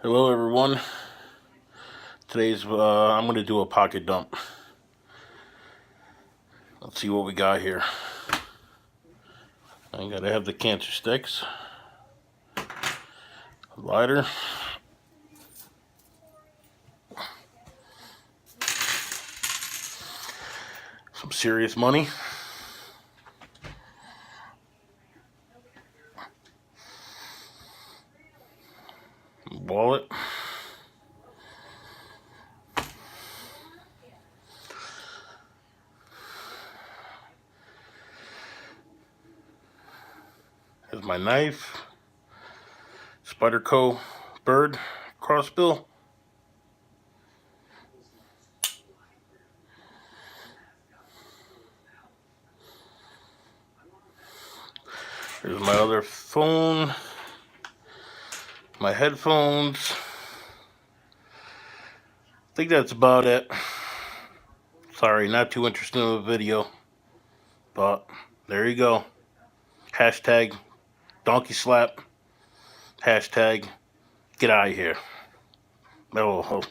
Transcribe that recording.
Hello everyone. Today's I'm gonna do a pocket dump. Let's see what we got here. I gotta have the cancer sticks, a lighter, some serious money, wallet, here's my knife, Spyderco bird crossbill, here's my other phone, my headphones. I think that's about it. Sorry, not too interesting of a video, but there you go. Hashtag donkey slap. Hashtag get out of here. Oh.